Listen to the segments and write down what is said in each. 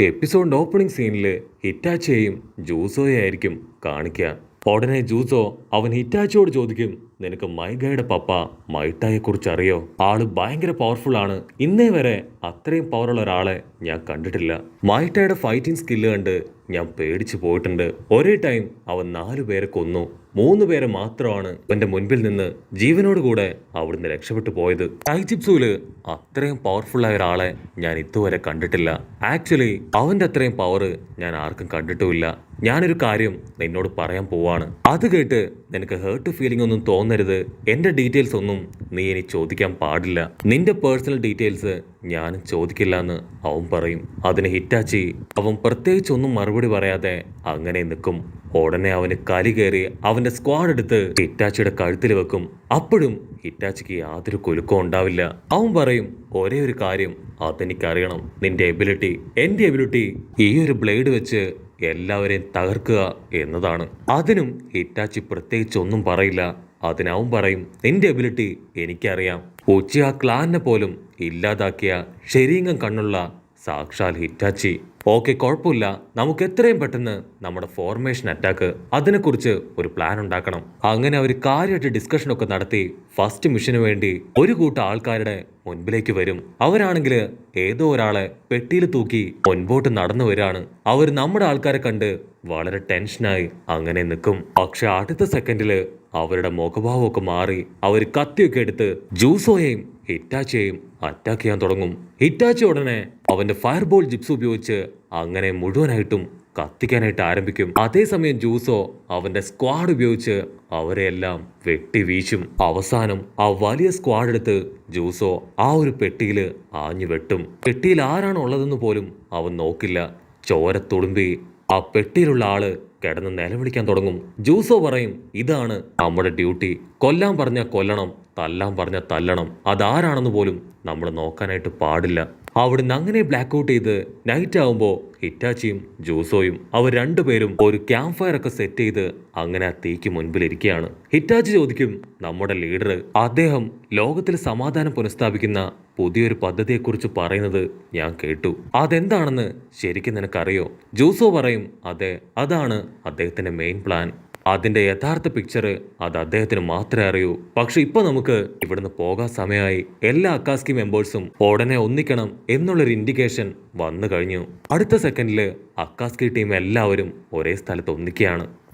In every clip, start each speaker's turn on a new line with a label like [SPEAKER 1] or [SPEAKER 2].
[SPEAKER 1] എപ്പിസോഡിന്റെ opening സീനില് ഹിറ്റാച്ചിയെയും ജൂസോയെയായിരിക്കും കാണിക്കുക. ഉടനെ ജൂസോ അവൻ ഹിറ്റാച്ചിയോട് ചോദിക്കും, നിനക്ക് മൈഗയുടെ പപ്പ മൈട്ടായെ കുറിച്ച് അറിയോ? ആള് ഭയങ്കര പവർഫുൾ ആണ്. ഇന്നേ വരെ അത്രയും പവറുള്ള ഒരാളെ ഞാൻ കണ്ടിട്ടില്ല. മൈട്ടായുടെ ഫൈറ്റിംഗ് സ്കില്ല് കണ്ട് ഞാൻ പേടിച്ചു പോയിട്ടുണ്ട്. ഒരേ ടൈം അവൻ 4 പേരെ കൊന്നു. 3 പേരെ മാത്രമാണ് അവന്റെ മുൻപിൽ നിന്ന് ജീവനോട് കൂടെ അവിടുന്ന് രക്ഷപ്പെട്ടു പോയത്. ടൈജിപ്സുവില് അത്രയും പവർഫുൾ ആയ ഒരാളെ ഞാൻ ഇതുവരെ കണ്ടിട്ടില്ല. ആക്ച്വലി അവന്റെ അത്രയും പവർ ഞാൻ ആർക്കും കണ്ടിട്ടുമില്ല. ഞാനൊരു കാര്യം നിന്നോട് പറയാൻ പോവാണ്. അത് കേട്ട് നിനക്ക് ഹേർട്ട് ഫീലിംഗ് ഒന്നും തോന്നരുത്. എന്റെ ഡീറ്റെയിൽസ് ഒന്നും നീ ഇനി ചോദിക്കാൻ പാടില്ല. നിന്റെ പേഴ്സണൽ ഡീറ്റെയിൽസ് ഞാൻ ചോദിക്കില്ല എന്ന് അവൻ പറയും. അതിന് ഹിറ്റാച്ചി അവൻ പ്രത്യേകിച്ചൊന്നും മറുപടി പറയാതെ അങ്ങനെ നിൽക്കും. ഉടനെ അവന് കലി കയറി അവന്റെ സ്ക്വാഡ് എടുത്ത് ഹിറ്റാച്ചിയുടെ കഴുത്തിൽ വെക്കും. അപ്പോഴും ഹിറ്റാച്ചിക്ക് യാതൊരു കുലുക്കവും ഉണ്ടാവില്ല. അവൻ പറയും, ഒരേ ഒരു കാര്യം അതെനിക്കറിയണം. നിന്റെ എബിലിറ്റി, എന്റെ എബിലിറ്റി ഈ ഒരു ബ്ലേഡ് വെച്ച് എല്ലാവരെയും തകർക്കുക എന്നതാണ്. അതിനും ഹിറ്റാച്ചി പ്രത്യേകിച്ചൊന്നും പറയില്ല. അതിനവൻ പറയും, നിന്റെ എബിലിറ്റി എനിക്കറിയാം. ഉച്ചിയ ക്ലാനെ പോലും ഇല്ലാതാക്കിയ ശരീരം കണ്ണുള്ള സാക്ഷാൽ ഹിറ്റാച്ചി. ഓക്കെ, കുഴപ്പമില്ല. നമുക്ക് എത്രയും പെട്ടെന്ന് നമ്മുടെ ഫോർമേഷൻ അറ്റാക്ക് അതിനെക്കുറിച്ച് ഒരു പ്ലാൻ ഉണ്ടാക്കണം. അങ്ങനെ അവർ കാര്യമായിട്ട് ഡിസ്കഷൻ ഒക്കെ നടത്തി ഫസ്റ്റ് മിഷന് വേണ്ടി ഒരു കൂട്ടം ആൾക്കാരുടെ മുൻപിലേക്ക് വരും. അവരാണെങ്കിൽ ഏതോ ഒരാളെ പെട്ടിയിൽ തൂക്കി മുൻപോട്ട് നടന്നു വരികയാണ്. അവർ നമ്മുടെ ആൾക്കാരെ കണ്ട് വളരെ ടെൻഷനായി അങ്ങനെ നിൽക്കും. പക്ഷെ അടുത്ത സെക്കൻഡില് അവരുടെ മുഖഭാവമൊക്കെ മാറി അവർ കത്തിയൊക്കെ എടുത്ത് ജൂസോയെയും ഹിറ്റാച്ചിയെയും അറ്റാക്ക് ചെയ്യാൻ തുടങ്ങും. ഹിറ്റാച്ചി ഉടനെ അവന്റെ ഫയർബോൾ ജിപ്സ് ഉപയോഗിച്ച് അങ്ങനെ മുഴുവനായിട്ടും കത്തിക്കാനായിട്ട് ആരംഭിക്കും. അതേസമയം ജൂസോ അവന്റെ സ്ക്വാഡ് ഉപയോഗിച്ച് അവരെല്ലാം വെട്ടി വീശും. അവസാനം ആ വലിയ സ്ക്വാഡ് എടുത്ത് ജൂസോ ആ ഒരു പെട്ടിയിൽ ആഞ്ഞു വെട്ടും. പെട്ടിയിൽ ആരാണ് ഉള്ളതെന്ന് പോലും അവൻ നോക്കില്ല. ചോര തുളുമ്പി ആ പെട്ടിയിലുള്ള ആള് കിടന്ന് നിലവിളിക്കാൻ തുടങ്ങും. ജൂസോ പറയും, ഇതാണ് നമ്മുടെ ഡ്യൂട്ടി. കൊല്ലാൻ പറഞ്ഞാൽ കൊല്ലണം, തല്ലാൻ പറഞ്ഞാൽ തല്ലണം. അതാരാണെന്ന് പോലും നമ്മൾ നോക്കാനായിട്ട് പാടില്ല. അവിടുന്ന് അങ്ങനെ ബ്ലാക്ക് ഔട്ട് ചെയ്ത് നൈറ്റ് ആവുമ്പോൾ ഹിറ്റാച്ചിയും ജൂസോയും അവർ രണ്ടുപേരും ഒരു ക്യാമ്പ് ഫയർ ഒക്കെ സെറ്റ് ചെയ്ത് അങ്ങനെ ആ തീക്ക് മുൻപിൽ ഇരിക്കുകയാണ്. ഹിറ്റാച്ചി ചോദിക്കും, നമ്മുടെ ലീഡർ അദ്ദേഹം ലോകത്തിൽ സമാധാനം പുനഃസ്ഥാപിക്കുന്ന പുതിയൊരു പദ്ധതിയെക്കുറിച്ച് പറയുന്നത് ഞാൻ കേട്ടു. അതെന്താണെന്ന് ശരിക്കും നിനക്കറിയോ? ജൂസോ പറയും, അതെ, അതാണ് അദ്ദേഹത്തിന്റെ മെയിൻ പ്ലാൻ. അതിന്റെ യഥാർത്ഥ പിക്ചർ അത് അദ്ദേഹത്തിന് മാത്രമേ അറിയൂ. പക്ഷെ ഇപ്പൊ നമുക്ക് ഇവിടുന്ന് പോകാൻ സമയമായി. എല്ലാ അക്കാസ്കി മെമ്പേഴ്സും ഉടനെ ഒന്നിക്കണം എന്നുള്ളൊരു ഇൻഡിക്കേഷൻ വന്നു കഴിഞ്ഞു. അടുത്ത സെക്കൻഡില് അക്കാസ്കി ടീം എല്ലാവരും ഒരേ സ്ഥലത്ത് ഒന്നിക്കുകയാണ്.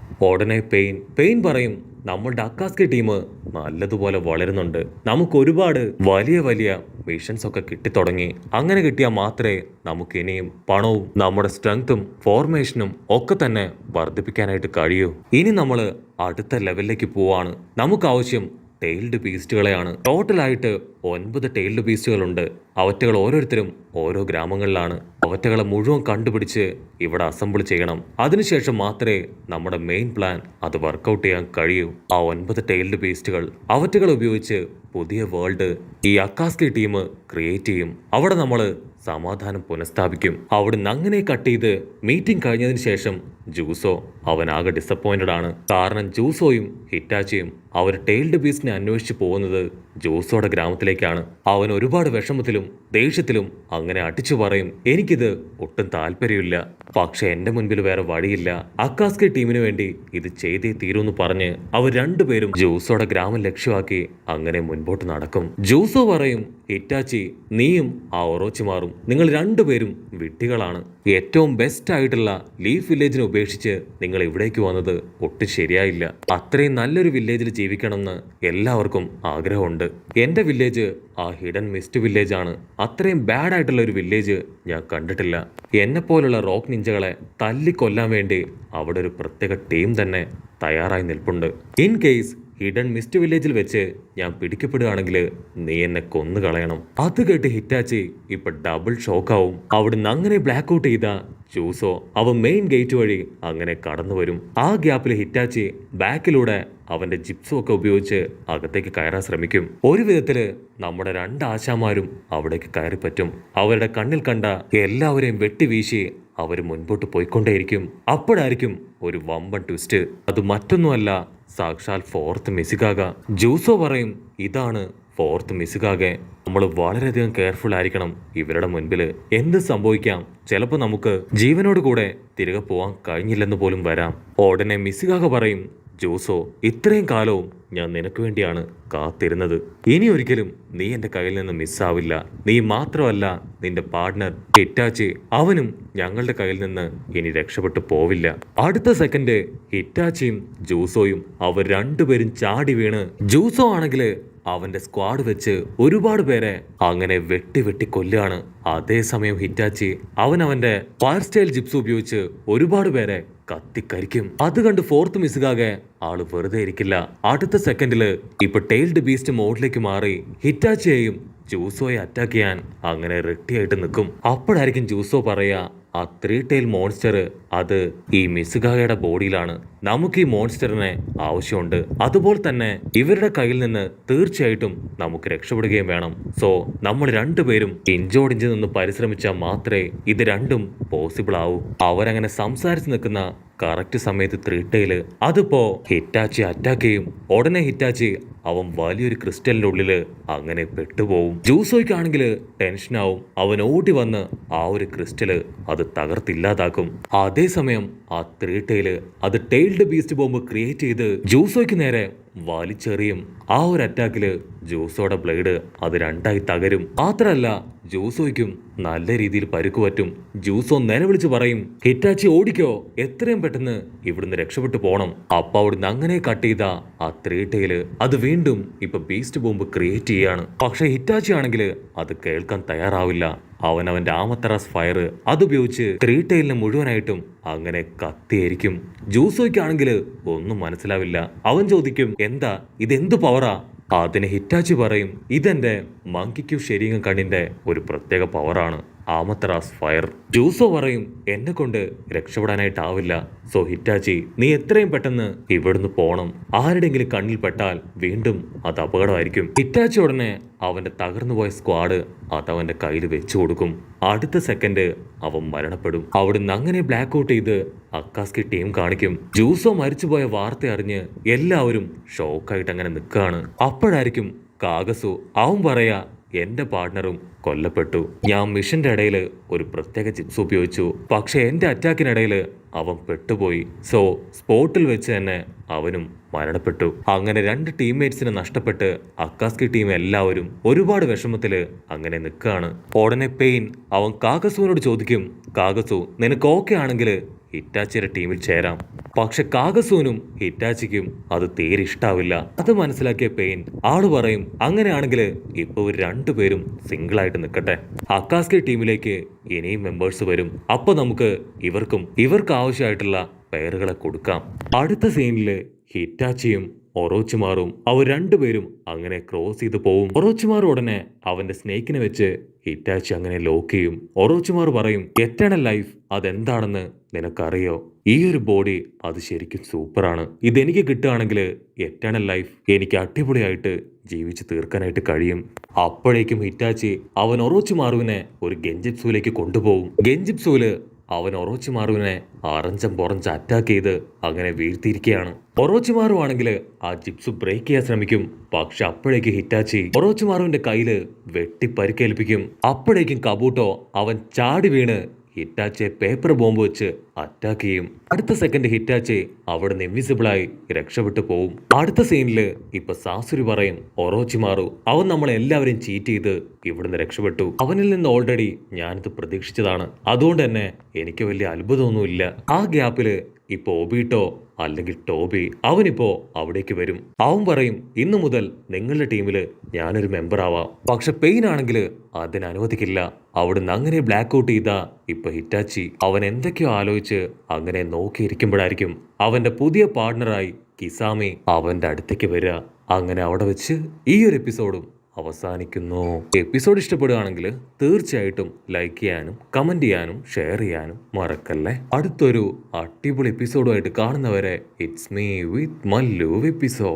[SPEAKER 1] ഉടനെ പെയിൻ പറയും, നമ്മളുടെ അക്കാസ്കി ടീം നല്ലതുപോലെ വളരുന്നുണ്ട്. നമുക്ക് ഒരുപാട് വലിയ വലിയ മിഷൻസ് ഒക്കെ കിട്ടിത്തുടങ്ങി. അങ്ങനെ കിട്ടിയാൽ മാത്രമേ നമുക്ക് ഇനിയും പണവും നമ്മുടെ സ്ട്രെങ്തും ഫോർമേഷനും ഒക്കെ തന്നെ വർദ്ധിപ്പിക്കാനായിട്ട് കഴിയൂ. ഇനി നമ്മൾ അടുത്ത ലെവലിലേക്ക് പോവാണ്. നമുക്ക് ആവശ്യം ടെയിൽഡ് ബീസ്റ്റുകളെയാണ്. ടോട്ടലായിട്ട് 9 ടെയിൽഡ് ബീസ്റ്റുകളുണ്ട്. അവറ്റകൾ ഓരോരുത്തരും ഓരോ ഗ്രാമങ്ങളിലാണ്. അവറ്റകളെ മുഴുവൻ കണ്ടുപിടിച്ച് ഇവിടെ അസംബിൾ ചെയ്യണം. അതിനുശേഷം മാത്രമേ നമ്മുടെ മെയിൻ പ്ലാൻ അത് വർക്കൗട്ട് ചെയ്യാൻ കഴിയൂ. ആ 9 ടെയിൽഡ് ബീസ്റ്റുകൾ അവറ്റകൾ ഉപയോഗിച്ച് പുതിയ വേൾഡ് ഈ അക്കാസ്കി ടീം ക്രിയേറ്റ് ചെയ്യും. അവിടെ നമ്മൾ സമാധാനം പുനഃസ്ഥാപിക്കും. അവിടുന്ന് അങ്ങനെ കട്ട് ചെയ്ത് മീറ്റിംഗ് കഴിഞ്ഞതിന് ശേഷം ജൂസോ അവനാകെ ഡിസപ്പോയിന്റഡ് ആണ്. കാരണം ജൂസോയും ഹിറ്റാച്ചിയും അവർ ടെയിൽഡ് ബീസ്റ്റിനെ അന്വേഷിച്ച് പോകുന്നത് ജൂസോയുടെ ഗ്രാമത്തിലേക്കാണ്. അവൻ ഒരുപാട് വിഷമത്തിലും ദേഷ്യത്തിലും അങ്ങനെ അടിച്ചു പറയും, എനിക്കിത് ഒട്ടും താല്പര്യമില്ല. പക്ഷെ എന്റെ മുൻപിൽ വേറെ വഴിയില്ല. അക്കാസ്കി ടീമിന് വേണ്ടി ഇത് ചെയ്തേ തീരുമെന്ന് പറഞ്ഞ് അവർ രണ്ടുപേരും ജൂസോയുടെ ഗ്രാമം ലക്ഷ്യമാക്കി അങ്ങനെ മുൻപോട്ട് നടക്കും. ജൂസോ പറയും, ഹിറ്റാച്ചി, നീയും ആ ഒറോച്ചിമാറും നിങ്ങൾ രണ്ടുപേരും വിഡ്ഢികളാണ്. ഏറ്റവും ബെസ്റ്റ് ആയിട്ടുള്ള ലീഫ് വില്ലേജിനെ ഉപേക്ഷിച്ച് നിങ്ങൾ ഇവിടേക്ക് വന്നത് ഒട്ടും ശരിയായില്ല. അത്രയും നല്ലൊരു വില്ലേജിൽ ജീവിക്കണമെന്ന് എല്ലാവർക്കും ആഗ്രഹമുണ്ട്. എന്റെ വില്ലേജ് ആ ഹിഡൻ മിസ്റ്റ് വില്ലേജ് ആണ്. അത്രയും ബാഡ് ആയിട്ടുള്ള ഒരു വില്ലേജ് ഞാൻ കണ്ടിട്ടില്ല. എന്നെ പോലുള്ള റോക്ക് നിഞ്ചകളെ തല്ലിക്കൊല്ലാൻ വേണ്ടി അവിടെ ഒരു പ്രത്യേക ടീം തന്നെ തയ്യാറായി നിൽപ്പുണ്ട്. ഇൻ കേസ് ഹിഡൻ മിസ്റ്റ് വില്ലേജിൽ വെച്ച് ഞാൻ പിടിക്കപ്പെടുകയാണെങ്കിൽ നീ എന്നെ കൊന്നു കളയണം. അത് കേട്ട് ഹിറ്റാച്ചി ഇപ്പൊ ഡബിൾ ഷോക്കാവും. അവിടുന്ന് അങ്ങനെ ബ്ലാക്ക് ഔട്ട് ചെയ്ത ജൂസോ അവൻ മെയിൻ ഗേറ്റ് വഴി അങ്ങനെ കടന്നു വരും. ആ ഗ്യാപ്പിൽ ഹിറ്റാച്ചി ബാക്കിലൂടെ അവന്റെ ജിപ്സും ഒക്കെ ഉപയോഗിച്ച് അകത്തേക്ക് കയറാൻ ശ്രമിക്കും. ഒരു വിധത്തില് നമ്മുടെ 2 ആശാമാരും അവിടേക്ക് കയറി പറ്റും. അവരുടെ കണ്ണിൽ കണ്ട എല്ലാവരെയും വെട്ടിവീശി അവർ മുൻപോട്ട് പോയിക്കൊണ്ടേയിരിക്കും. അപ്പോഴായിരിക്കും ഒരു വമ്പൻ ട്വിസ്റ്റ്. അത് മറ്റൊന്നുമല്ല, സാക്ഷാൽ 4th മിസിഗാഗ. ജൂസോ പറയും, ഇതാണ് ഫോർത്ത് മിസുകാകെ നമ്മൾ വളരെയധികം കെയർഫുൾ ആയിരിക്കണം. ഇവരുടെ മുൻപിൽ എന്ത് സംഭവിക്കാം. ചിലപ്പോൾ നമുക്ക് ജീവനോട് കൂടെ തിരികെ പോവാൻ കഴിഞ്ഞില്ലെന്ന് പോലും വരാം. ഉടനെ മിസുകാക പറയും, ജോസോ, ഇത്രയും കാലവും ഞാൻ നിനക്ക് വേണ്ടിയാണ് കാത്തിരുന്നത്. ഇനി ഒരിക്കലും നീ എൻ്റെ കയ്യിൽ നിന്ന് മിസ്സാവില്ല. നീ മാത്രമല്ല, നിന്റെ പാർട്ട്ണർ ഹിറ്റാച്ചി, അവനും ഞങ്ങളുടെ കയ്യിൽ നിന്ന് ഇനി രക്ഷപ്പെട്ടു പോവില്ല. അടുത്ത സെക്കൻഡ് ഹിറ്റാച്ചിയും ജൂസോയും അവർ രണ്ടുപേരും ചാടി വീണ്, ജൂസോ ആണെങ്കിൽ അവന്റെ സ്ക്വാഡ് വെച്ച് ഒരുപാട് പേരെ അങ്ങനെ വെട്ടി വെട്ടി കൊല്ലുകയാണ്. അതേസമയം ഹിറ്റാച്ചി അവന്റെ ഫയർ സ്റ്റൈൽ ജിപ്സ് ഉപയോഗിച്ച് ഒരുപാട് പേരെ കത്തിക്കരിക്കും. അത് കണ്ട് ഫോർത്ത് മിസുകാകെ ആള് വെറുതെ ഇരിക്കില്ല. അടുത്ത സെക്കൻഡില് ഇപ്പൊ ടെയിൽഡ് ബീസ്റ്റ് മോഡിലേക്ക് മാറി ഹിറ്റാച്ചിയെയും ജൂസോയെ അറ്റാക്ക് ചെയ്യാൻ അങ്ങനെ റെഡിയായിട്ട് നിൽക്കും. അപ്പോഴായിരിക്കും ജൂസോ പറയാ, ആ 3 ടൈൽ മോൺസ്റ്റർ അത് ഈ മിസുകായുടെ ബോഡിയിലാണ്. നമുക്ക് ഈ മോൺസ്റ്ററിനെ ആവശ്യമുണ്ട്. അതുപോലെ തന്നെ ഇവരുടെ കയ്യിൽ നിന്ന് തീർച്ചയായിട്ടും നമുക്ക് രക്ഷപ്പെടുകയും വേണം. സോ നമ്മൾ രണ്ടുപേരും ഇഞ്ചോടിഞ്ച് നിന്ന് പരിശ്രമിച്ചാൽ മാത്രമേ ഇത് രണ്ടും പോസിബിൾ ആവൂ. അവരങ്ങനെ സംസാരിച്ച് നിൽക്കുന്ന കറക്റ്റ് സമയത്ത് 3 ടൈല് അതിപ്പോ ഹിറ്റാച്ചി അറ്റാക്ക് ചെയ്യും. ഉടനെ ഹിറ്റാച്ചി അവൻ വലിയൊരു ക്രിസ്റ്റലിന്റെ ഉള്ളില് അങ്ങനെ പെട്ടുപോകും. ജൂസോയ്ക്കാണെങ്കിൽ ടെൻഷനാവും. അവൻ ഓടി വന്ന് ആ ഒരു ക്രിസ്റ്റല് അത് തകർത്തില്ലാതാക്കും. അതേസമയം ആ 3 ടൈല് അത് ടെയിൽഡ് ബീസ്റ്റ് ബോംബ് ക്രിയേറ്റ് ചെയ്ത് ജൂസോയ്ക്ക് നേരെ വലിച്ചെറിയും. ആ ഒരു അറ്റാക്കില് ജൂസോയുടെ ബ്ലേഡ് അത് രണ്ടായി തകരും. മാത്രല്ല ജൂസോയ്ക്കും നല്ല രീതിയിൽ പരുക്ക് പറ്റും. ജൂസോ നിലവിളിച്ച് പറയും, ഹിറ്റാച്ചി ഓടിക്കോ, എത്രയും പെട്ടെന്ന് ഇവിടുന്ന് രക്ഷപ്പെട്ടു പോണം. അപ്പൊ അവിടുന്ന് അങ്ങനെ കട്ട് ചെയ്ത ആ 3 ടൈല് അത് വീണ്ടും ഇപ്പൊ ബീസ്റ്റ് ബോംബ് ക്രിയേറ്റ് ചെയ്യാണ്. പക്ഷെ ഹിറ്റാച്ചി ആണെങ്കിൽ അത് കേൾക്കാൻ തയ്യാറാവില്ല. അവന്റെ ആമത്തറാസ് ഫയർ അതുപയോഗിച്ച് 3 ടൈലിനെ മുഴുവനായിട്ടും അങ്ങനെ കത്തിയായിരിക്കും. ജൂസോയ്ക്കാണെങ്കിൽ ഒന്നും മനസ്സിലാവില്ല. അവൻ ചോദിക്കും, എന്താ ഇതെന്ത് പവറാ? അതിന് ഹിറ്റാച്ചി പറയും, ഇതെന്റെ മങ്കിക്കു ശരീരം കണ്ണിന്റെ ഒരു പ്രത്യേക പവറാണ്, ആമത്തറാസ് ഫയർ. ജൂസോ പറയും, എന്നെ കൊണ്ട് രക്ഷപ്പെടാനായിട്ടാവില്ല. സോ ഹിറ്റാച്ചി, നീ എത്രയും പെട്ടെന്ന് ഇവിടുന്ന് പോണം. ആരുടെങ്കിലും കണ്ണിൽ പെട്ടാൽ വീണ്ടും അത് അപകടമായിരിക്കും. ഹിറ്റാച്ചി ഉടനെ അവന്റെ തകർന്നുപോയ സ്ക്വാഡ് അതവന്റെ കയ്യിൽ വെച്ചു കൊടുക്കും. അടുത്ത സെക്കൻഡ് അവൻ മരണപ്പെടും. അവിടുന്ന് അങ്ങനെ ബ്ലാക്ക് ഔട്ട് ചെയ്ത് അക്കാസ്കി ടീം കാണിക്കും. ജൂസോ മരിച്ചുപോയ വാർത്ത അറിഞ്ഞ് എല്ലാവരും ഷോക്കായിട്ട് അങ്ങനെ നിൽക്കുകയാണ്. അപ്പോഴായിരിക്കും കാഗസു അവൻ പറയാ, എന്റെ പാർട്ട്ണറും കൊല്ലപ്പെട്ടു. ഞാൻ മിഷന്റെ ഇടയിൽ ഒരു പ്രത്യേക ജിപ്സ് ഉപയോഗിച്ചു. പക്ഷെ എന്റെ അറ്റാക്കിനിടയിൽ അവൻ പെട്ടുപോയി. സോ സ്പോട്ടിൽ വെച്ച് തന്നെ അവനും മരണപ്പെട്ടു. അങ്ങനെ 2 ടീംമേറ്റ്സിനെ നഷ്ടപ്പെട്ട് അക്കാസ്കി ടീം എല്ലാവരും ഒരുപാട് വിഷമത്തില് അങ്ങനെ നിൽക്കുകയാണ്. ഉടനെ പെയിൻ അവൻ കാഗസുവിനോട് ചോദിക്കും, കാഗസു, നിനക്ക് ഓക്കെ ആണെങ്കിൽ ഹിറ്റാച്ചിയുടെ ടീമിൽ ചേരാം. പക്ഷെ കാഗസൂനും ഹിറ്റാച്ചിക്കും അത് തീരെ ഇഷ്ടാവില്ല. അത് മനസ്സിലാക്കിയ പെയിൻ ആള് പറയും, അങ്ങനെയാണെങ്കിൽ ഇപ്പൊ ഒരു 2 പേരും സിംഗിൾ ആയിട്ട് നിൽക്കട്ടെ. അക്കാസ്കി ടീമിലേക്ക് ഇനിയും മെമ്പേഴ്സ് വരും. അപ്പൊ നമുക്ക് ഇവർക്ക് ആവശ്യമായിട്ടുള്ള പേരുകളെ കൊടുക്കാം. അടുത്ത സീനില് ഹിറ്റാച്ചിയും ഒറോച്ചിമാറും അവർ 2 പേരും അങ്ങനെ ക്രോസ് ചെയ്ത് പോവും. ഒറോച്ചിമാർ ഉടനെ അവന്റെ സ്നേക്കിനെ വെച്ച് ഹിറ്റാച്ചി അങ്ങനെ ലോക്ക് ചെയ്യും. ഒറോച്ചിമാർ പറയും, എറ്റേണൽ ലൈഫ് അതെന്താണെന്ന് നിനക്കറിയോ? ഈ ഒരു ബോഡി അത് ശരിക്കും സൂപ്പറാണ്. ഇതെനിക്ക് കിട്ടുകയാണെങ്കിൽ എറ്റേണൽ ലൈഫ് എനിക്ക് അടിപൊളിയായിട്ട് ജീവിച്ച് തീർക്കാനായിട്ട് കഴിയും. അപ്പോഴേക്കും ഹിറ്റാച്ചി അവൻ ഒറോച്ചിമാറുവിനെ ഒരു ഗെഞ്ചിപ്സുവിലേക്ക് കൊണ്ടുപോകും. ഗെഞ്ചിപ്സുവില് അവൻ ഒറോച്ചിമാറുവിനെ അറഞ്ചം പൊറഞ്ച് അറ്റാക്ക് ചെയ്ത് അങ്ങനെ വീഴ്ത്തിയിരിക്കുകയാണ്. ഒറോച്ചിമാറു ആണെങ്കിൽ ആ ജിപ്സ് ബ്രേക്ക് ചെയ്യാൻ ശ്രമിക്കും. പക്ഷെ അപ്പോഴേക്ക് ഹിറ്റാച്ചി ഒറോച്ചിമാറുവിന്റെ കയ്യില് വെട്ടി പരിക്കേൽപ്പിക്കും. അപ്പോഴേക്കും കബൂട്ടോ അവൻ ചാടി വീണ് ഹിറ്റാച്ചിയെ പേപ്പർ ബോംബ് വെച്ച് അറ്റാക്ക് ചെയ്യും. അടുത്ത സെക്കൻഡ് ഹിറ്റാച്ചി അവിടുന്ന് ഇൻവിസിബിളായി രക്ഷപ്പെട്ടു പോവും. അടുത്ത സീനില് ഇപ്പൊ സാസുരി പറയും, ഒറോച്ചിമാറു അവൻ നമ്മളെല്ലാവരെയും ചീറ്റ് ചെയ്ത് ഇവിടുന്ന് രക്ഷപ്പെട്ടു. അവനിൽ നിന്ന് ഓൾറെഡി ഞാനിത് പ്രതീക്ഷിച്ചതാണ്. അതുകൊണ്ട് തന്നെ എനിക്ക് വലിയ അത്ഭുതമൊന്നുമില്ല. ആ ഗ്യാപ്പില് ഇപ്പൊ ഒബീട്ടോ അല്ലെങ്കിൽ ടോബി അവനിപ്പോ അവിടേക്ക് വരും. അവൻ പറയും, ഇന്നു മുതൽ നിങ്ങളുടെ ടീമില് ഞാനൊരു മെമ്പർ ആവാം. പക്ഷെ പെയിൻ ആണെങ്കിൽ അതിന് അനുവദിക്കില്ല. അവിടുന്ന് അങ്ങനെ ബ്ലാക്ക് ഔട്ട് ചെയ്ത ഇപ്പൊ ഹിറ്റാച്ചി അവൻ എന്തൊക്കെയോ ആലോചിച്ച് അങ്ങനെ നോക്കിയിരിക്കുമ്പോഴായിരിക്കും അവന്റെ പുതിയ പാർട്ട്ണറായി കിസാമി അവന്റെ അടുത്തേക്ക് വരിക. അങ്ങനെ അവിടെ വെച്ച് ഈ ഒരു എപ്പിസോഡും അവസാനിക്കുന്നു. എപ്പിസോഡ് ഇഷ്ടപ്പെടുകയാണെങ്കിൽ തീർച്ചയായിട്ടും ലൈക്ക് ചെയ്യാനും കമന്റ് ചെയ്യാനും ഷെയർ ചെയ്യാനും മറക്കല്ലേ. അടുത്തൊരു അടിപൊളി എപ്പിസോഡുമായിട്ട് കാണുന്നവരെ it's me with Mallu episode.